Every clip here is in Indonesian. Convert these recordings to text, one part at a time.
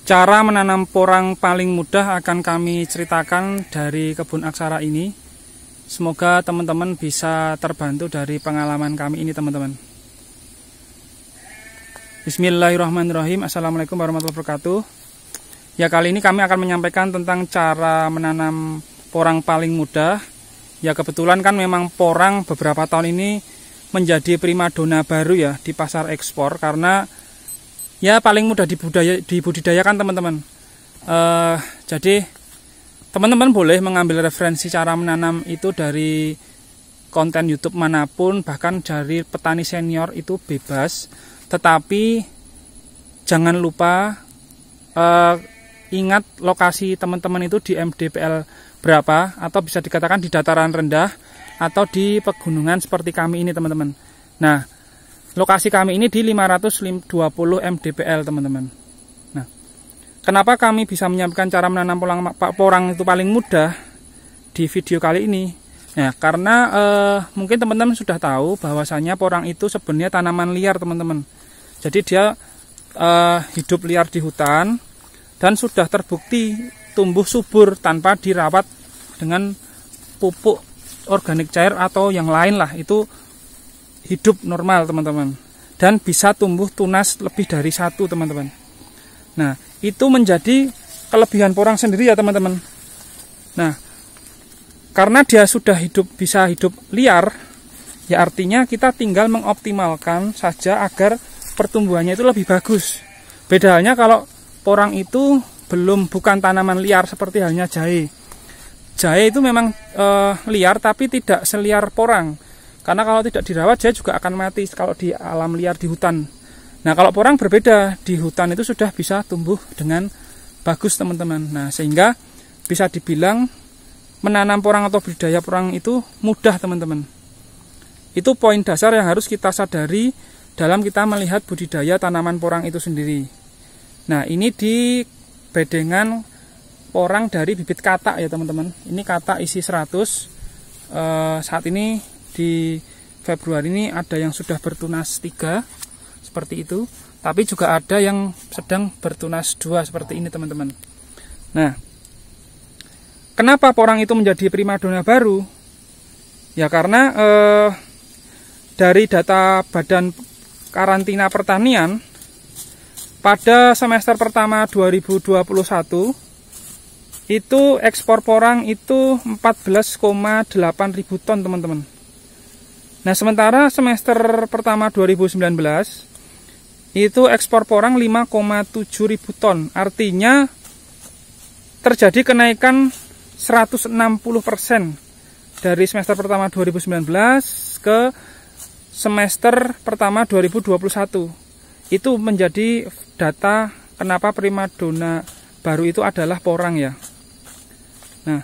Cara menanam porang paling mudah akan kami ceritakan dari kebun aksara ini. Semoga teman-teman bisa terbantu dari pengalaman kami ini, teman-teman. Bismillahirrahmanirrahim. Assalamualaikum warahmatullahi wabarakatuh. Ya, kali ini kami akan menyampaikan tentang cara menanam porang paling mudah. Ya, kebetulan kan memang porang beberapa tahun ini menjadi primadona baru ya di pasar ekspor, karena ya paling mudah dibudidayakan, teman-teman. Jadi teman-teman boleh mengambil referensi cara menanam itu dari konten YouTube manapun, bahkan dari petani senior itu bebas. Tetapi jangan lupa ingat lokasi teman-teman itu di MDPL berapa, atau bisa dikatakan di dataran rendah atau di pegunungan seperti kami ini, teman-teman. Nah, lokasi kami ini di 520 mdpl, teman-teman. Nah, kenapa kami bisa menyampaikan cara menanam porang itu paling mudah di video kali ini? Nah, karena mungkin teman-teman sudah tahu bahwasanya porang itu sebenarnya tanaman liar, teman-teman. Jadi dia hidup liar di hutan dan sudah terbukti tumbuh subur tanpa dirawat dengan pupuk organik cair atau yang lain lah. Itu hidup normal, teman-teman, dan bisa tumbuh tunas lebih dari satu, teman-teman. Nah, itu menjadi kelebihan porang sendiri ya, teman-teman. Nah, karena dia sudah bisa hidup liar, ya artinya kita tinggal mengoptimalkan saja agar pertumbuhannya itu lebih bagus. Bedanya kalau porang itu bukan tanaman liar seperti halnya jahe. Jahe itu memang liar, tapi tidak seliar porang. Karena kalau tidak dirawat, jahe juga akan mati kalau di alam liar di hutan. Nah, kalau porang berbeda, di hutan itu sudah bisa tumbuh dengan bagus, teman-teman. Nah, sehingga bisa dibilang menanam porang atau budidaya porang itu mudah, teman-teman. Itu poin dasar yang harus kita sadari dalam kita melihat budidaya tanaman porang itu sendiri. Nah, ini di bedengan porang dari bibit katak ya, teman-teman. Ini katak isi 100. Saat ini di Februari ini ada yang sudah bertunas 3 seperti itu, tapi juga ada yang sedang bertunas 2 seperti ini, teman-teman. Nah, kenapa porang itu menjadi primadona baru? Ya karena dari data Badan Karantina Pertanian pada semester pertama 2021 itu ekspor porang itu 14,8 ribu ton, teman-teman. Nah, sementara semester pertama 2019 itu ekspor porang 5,7 ribu ton. Artinya terjadi kenaikan 160% dari semester pertama 2019 ke semester pertama 2021. Itu menjadi data kenapa primadona baru itu adalah porang ya. Nah,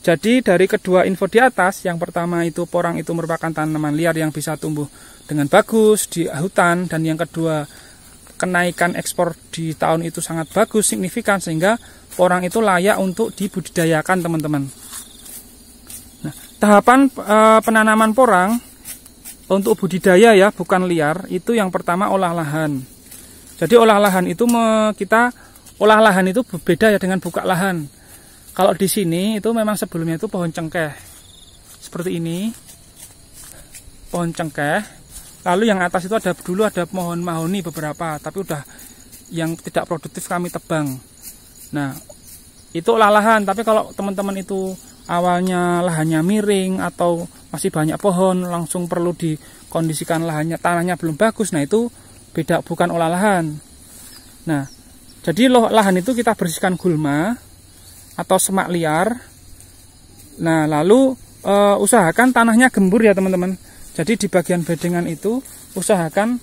jadi dari kedua info di atas, yang pertama itu porang itu merupakan tanaman liar yang bisa tumbuh dengan bagus di hutan, dan yang kedua kenaikan ekspor di tahun itu sangat bagus, signifikan, sehingga porang itu layak untuk dibudidayakan, teman-teman. Nah, tahapan penanaman porang untuk budidaya ya, bukan liar, itu yang pertama olah lahan. Jadi olah lahan itu olah lahan itu berbeda ya dengan buka lahan. Kalau di sini itu memang sebelumnya itu pohon cengkeh seperti ini, pohon cengkeh. Lalu yang atas itu dulu ada pohon mahoni beberapa, tapi udah yang tidak produktif kami tebang. Nah, itu olah lahan. Tapi kalau teman-teman itu awalnya lahannya miring atau masih banyak pohon, langsung perlu dikondisikan lahannya, tanahnya belum bagus, nah itu beda, bukan olah lahan. Nah, jadi lahan itu kita bersihkan gulma atau semak liar. Nah, lalu usahakan tanahnya gembur ya, teman-teman. Jadi di bagian bedengan itu usahakan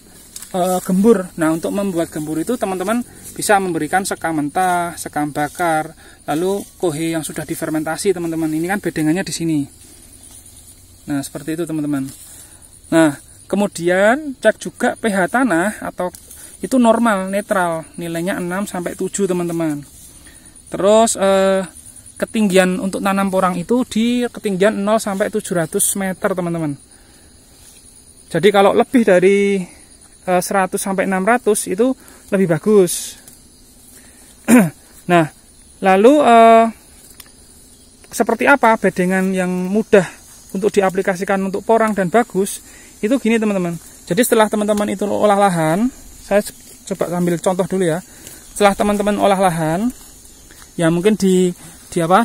gembur. Nah, untuk membuat gembur itu teman-teman bisa memberikan sekam mentah, sekam bakar, lalu kohe yang sudah difermentasi, teman-teman. Ini kan bedengannya di sini. Nah, seperti itu, teman-teman. Nah, kemudian cek juga pH tanah atau itu normal, netral, nilainya 6 sampai 7, teman-teman. Terus ketinggian untuk tanam porang itu di ketinggian 0 sampai 700 meter, teman-teman. Jadi kalau lebih dari 100 sampai 600 itu lebih bagus. Nah, lalu seperti apa bedengan yang mudah untuk diaplikasikan untuk porang dan bagus? Itu gini teman-teman. Jadi setelah teman-teman itu olah lahan, saya coba ambil contoh dulu ya. Setelah teman-teman olah lahan, ya mungkin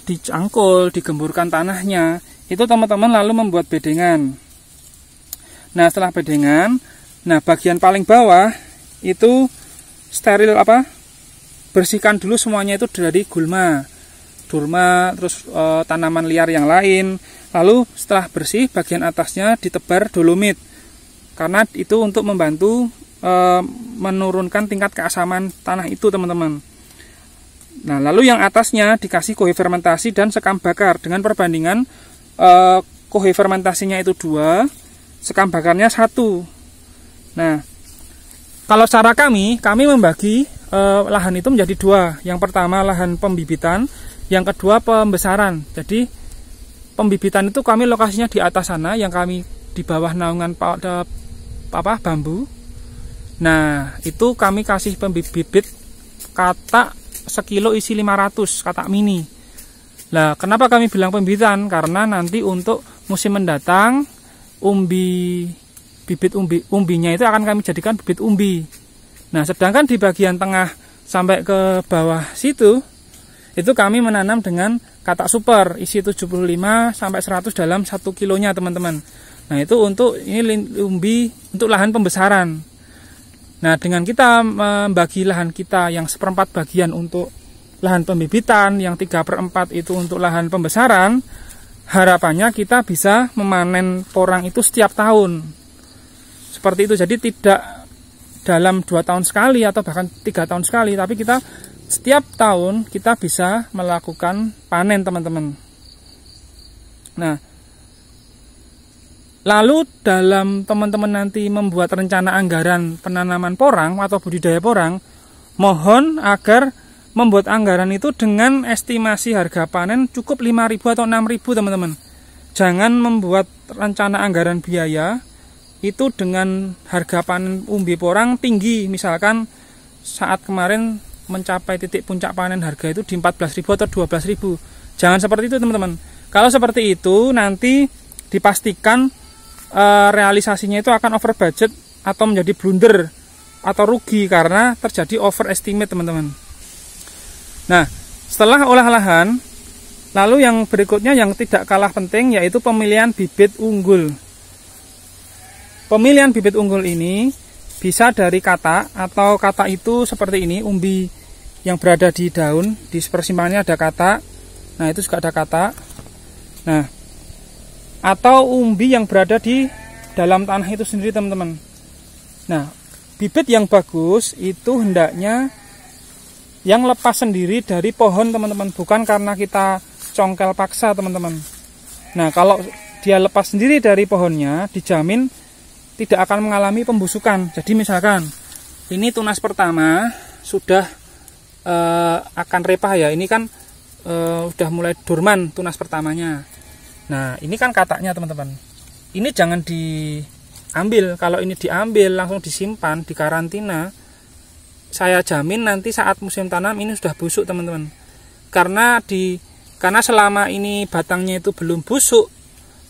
dicangkul, digemburkan tanahnya, itu teman-teman lalu membuat bedengan. Nah, setelah bedengan, nah bagian paling bawah itu steril bersihkan dulu semuanya itu dari durma, terus tanaman liar yang lain. Lalu setelah bersih, bagian atasnya ditebar dolomit, karena itu untuk membantu menurunkan tingkat keasaman tanah itu teman-teman. Nah, lalu yang atasnya dikasih kohe fermentasi dan sekam bakar dengan perbandingan kohe fermentasinya itu 2, sekam bakarnya 1. Nah, kalau cara kami membagi lahan itu menjadi 2. Yang pertama lahan pembibitan, yang kedua pembesaran. Jadi pembibitan itu kami lokasinya di atas sana, yang kami di bawah naungan bambu. Nah, itu kami kasih pembibit katak sekilo isi 500 katak mini. Nah, kenapa kami bilang pembibitan? Karena nanti untuk musim mendatang bibit umbinya itu akan kami jadikan bibit umbi. Nah, sedangkan di bagian tengah sampai ke bawah situ itu kami menanam dengan katak super isi 75 sampai 100 dalam 1 kilonya teman-teman. Nah, itu untuk umbi untuk lahan pembesaran. Nah, dengan kita membagi lahan kita yang 1/4 bagian untuk lahan pembibitan, yang 3/4 itu untuk lahan pembesaran, harapannya kita bisa memanen porang itu setiap tahun. Seperti itu, jadi tidak dalam 2 tahun sekali atau bahkan 3 tahun sekali, tapi kita setiap tahun kita bisa melakukan panen teman-teman. Nah, lalu dalam teman-teman nanti membuat rencana anggaran penanaman porang atau budidaya porang, mohon agar membuat anggaran itu dengan estimasi harga panen cukup 5.000 atau 6.000 teman-teman. Jangan membuat rencana anggaran biaya itu dengan harga panen umbi porang tinggi. Misalkan saat kemarin mencapai titik puncak panen harga itu di 14.000 atau 12.000. Jangan seperti itu teman-teman. Kalau seperti itu nanti dipastikan realisasinya itu akan over budget atau menjadi blunder atau rugi karena terjadi overestimate teman-teman. Nah, setelah olah lahan, lalu yang berikutnya yang tidak kalah penting yaitu pemilihan bibit unggul. Pemilihan bibit unggul ini bisa dari katak, atau katak itu seperti ini, umbi yang berada di daun, di persimpangannya ada katak. Nah, itu juga ada katak. Nah, atau umbi yang berada di dalam tanah itu sendiri teman-teman. Nah, bibit yang bagus itu hendaknya yang lepas sendiri dari pohon teman-teman, bukan karena kita congkel paksa teman-teman. Nah, kalau dia lepas sendiri dari pohonnya, dijamin tidak akan mengalami pembusukan. Jadi misalkan ini tunas pertama sudah akan repah ya, ini kan sudah mulai dorman tunas pertamanya. Nah, ini kan kataknya teman-teman. Ini jangan diambil. Kalau ini diambil langsung disimpan di karantina, saya jamin nanti saat musim tanam ini sudah busuk teman-teman. Karena selama ini batangnya itu belum busuk,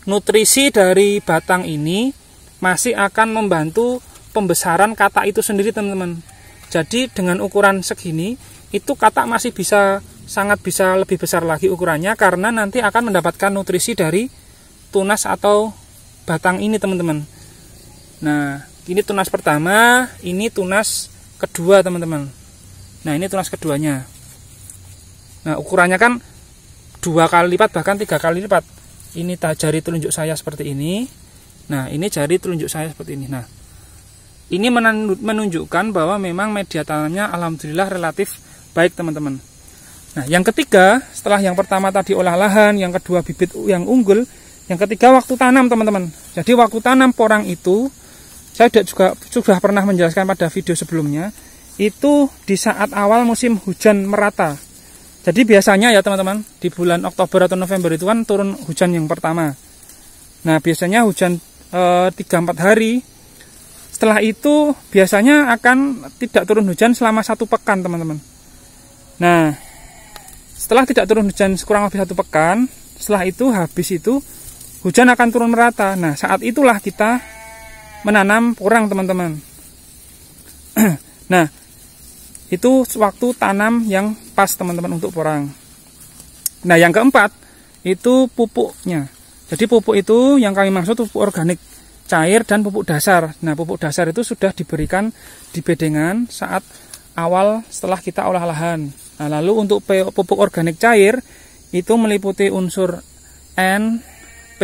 nutrisi dari batang ini masih akan membantu pembesaran katak itu sendiri teman-teman. Jadi dengan ukuran segini itu katak masih sangat bisa lebih besar lagi ukurannya, karena nanti akan mendapatkan nutrisi dari tunas atau batang ini teman-teman. Nah, ini tunas pertama, ini tunas kedua teman-teman. Nah, ini tunas keduanya. Nah, ukurannya kan 2 kali lipat bahkan 3 kali lipat. Ini jari telunjuk saya seperti ini. Nah, ini jari telunjuk saya seperti ini. Nah, ini menunjukkan bahwa memang media tanamnya alhamdulillah relatif baik teman-teman. Nah, yang ketiga, setelah yang pertama tadi olah lahan, yang kedua bibit yang unggul, yang ketiga waktu tanam teman-teman. Jadi waktu tanam porang itu saya juga sudah pernah menjelaskan pada video sebelumnya, itu di saat awal musim hujan merata. Jadi biasanya ya teman-teman, di bulan Oktober atau November itu kan turun hujan yang pertama. Nah, biasanya hujan 3-4 hari. Setelah itu biasanya akan tidak turun hujan selama 1 pekan teman-teman. Nah, setelah tidak turun hujan kurang lebih 1 pekan, setelah itu habis itu hujan akan turun merata. Nah, saat itulah kita menanam porang, teman-teman. Nah, itu waktu tanam yang pas, teman-teman, untuk porang. Nah, yang keempat itu pupuknya. Jadi pupuk itu yang kami maksud pupuk organik cair dan pupuk dasar. Nah, pupuk dasar itu sudah diberikan di bedengan saat awal setelah kita olah lahan. Nah, lalu untuk pupuk organik cair itu meliputi unsur N, P,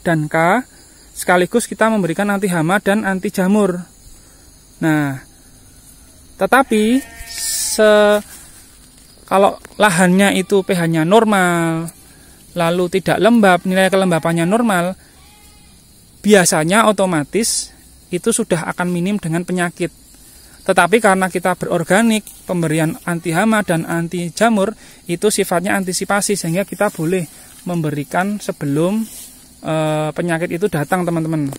dan K. Sekaligus kita memberikan anti hama dan anti jamur. Nah, tetapi kalau lahannya itu pH-nya normal, lalu tidak lembab, nilai kelembapannya normal, biasanya otomatis itu sudah akan minim dengan penyakit. Tetapi karena kita berorganik, pemberian anti hama dan anti jamur itu sifatnya antisipasi, sehingga kita boleh memberikan sebelum penyakit itu datang, teman-teman.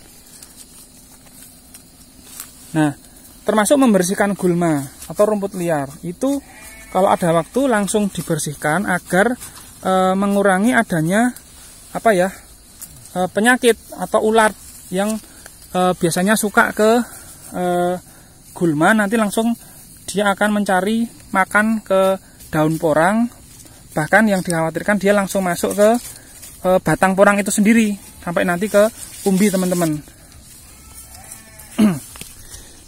Nah, termasuk membersihkan gulma atau rumput liar. Itu kalau ada waktu langsung dibersihkan agar mengurangi adanya penyakit atau ulat yang biasanya suka ke gulma. Nanti langsung dia akan mencari makan ke daun porang, bahkan yang dikhawatirkan dia langsung masuk ke batang porang itu sendiri sampai nanti ke umbi, teman-teman.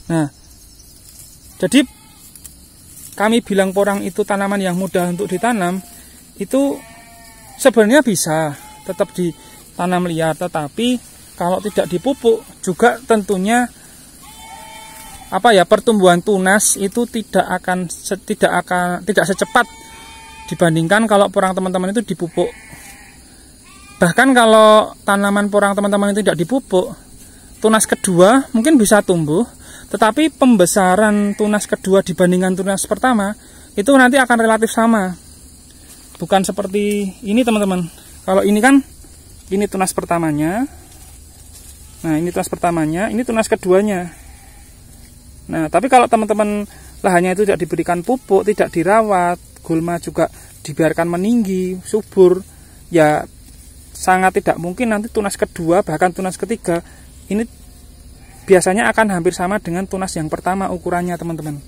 Nah, jadi kami bilang porang itu tanaman yang mudah untuk ditanam. Itu sebenarnya bisa tetap ditanam liar, tetapi kalau tidak dipupuk juga tentunya pertumbuhan tunas itu tidak secepat dibandingkan kalau porang teman-teman itu dipupuk. Bahkan kalau tanaman porang teman-teman itu tidak dipupuk, tunas kedua mungkin bisa tumbuh, tetapi pembesaran tunas kedua dibandingkan tunas pertama itu nanti akan relatif sama. Bukan seperti ini, teman-teman. Kalau ini kan, ini tunas pertamanya. Nah, ini tunas pertamanya, ini tunas keduanya. Nah, tapi kalau teman-teman lahannya itu tidak diberikan pupuk, tidak dirawat, gulma juga dibiarkan meninggi, subur, ya sangat tidak mungkin nanti tunas kedua, bahkan tunas ketiga, ini biasanya akan hampir sama dengan tunas yang pertama ukurannya, teman-teman.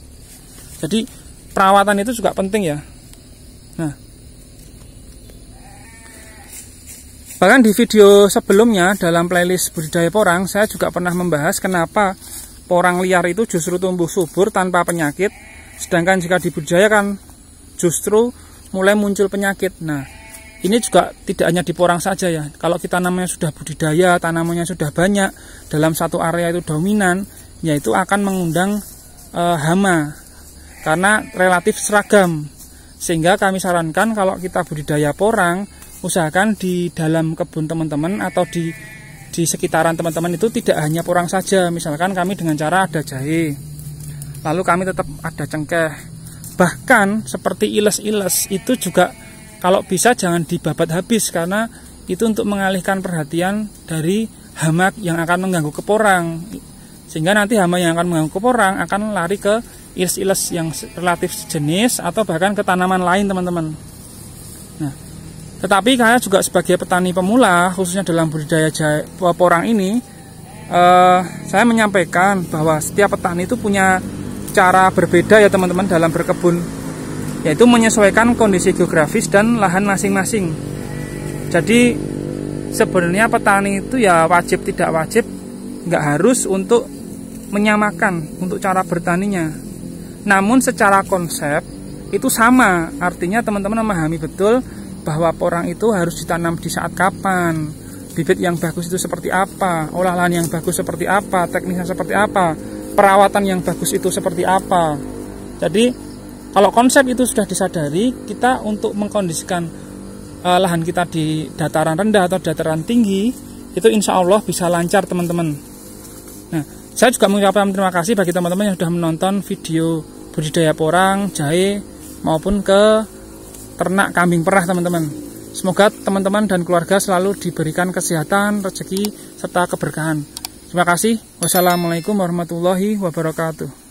Jadi, perawatan itu juga penting ya. Nah, bahkan di video sebelumnya dalam playlist budidaya porang, saya juga pernah membahas kenapa porang liar itu justru tumbuh subur tanpa penyakit, sedangkan jika dibudidayakan justru mulai muncul penyakit. Nah, ini juga tidak hanya di porang saja ya. Kalau kita namanya sudah budidaya, tanamannya sudah banyak, dalam satu area itu dominan, yaitu akan mengundang hama karena relatif seragam. Sehingga kami sarankan kalau kita budidaya porang, usahakan di dalam kebun teman-teman atau di sekitaran teman-teman itu tidak hanya porang saja. Misalkan kami dengan cara ada jahe, lalu kami tetap ada cengkeh, bahkan seperti iles-iles itu juga kalau bisa jangan dibabat habis, karena itu untuk mengalihkan perhatian dari hama yang akan mengganggu ke porang, sehingga nanti hama yang akan mengganggu ke porang akan lari ke iles-iles yang relatif sejenis atau bahkan ke tanaman lain, teman-teman. Nah, tetapi saya juga sebagai petani pemula, khususnya dalam budidaya porang ini, saya menyampaikan bahwa setiap petani itu punya cara berbeda ya, teman-teman, dalam berkebun, yaitu menyesuaikan kondisi geografis dan lahan masing-masing. Jadi sebenarnya petani itu ya wajib tidak wajib, nggak harus untuk menyamakan untuk cara bertaninya. Namun secara konsep itu sama, artinya teman-teman memahami betul bahwa porang itu harus ditanam di saat kapan, bibit yang bagus itu seperti apa, olah lahan yang bagus seperti apa, teknisnya seperti apa, perawatan yang bagus itu seperti apa. Jadi kalau konsep itu sudah disadari, kita untuk mengkondisikan lahan kita di dataran rendah atau dataran tinggi, itu insya Allah bisa lancar, teman-teman. Nah, saya juga mengucapkan terima kasih bagi teman-teman yang sudah menonton video budidaya porang, jahe, maupun ke ternak kambing perah, teman-teman. Semoga teman-teman dan keluarga selalu diberikan kesehatan, rezeki, serta keberkahan. Terima kasih. Wassalamualaikum warahmatullahi wabarakatuh.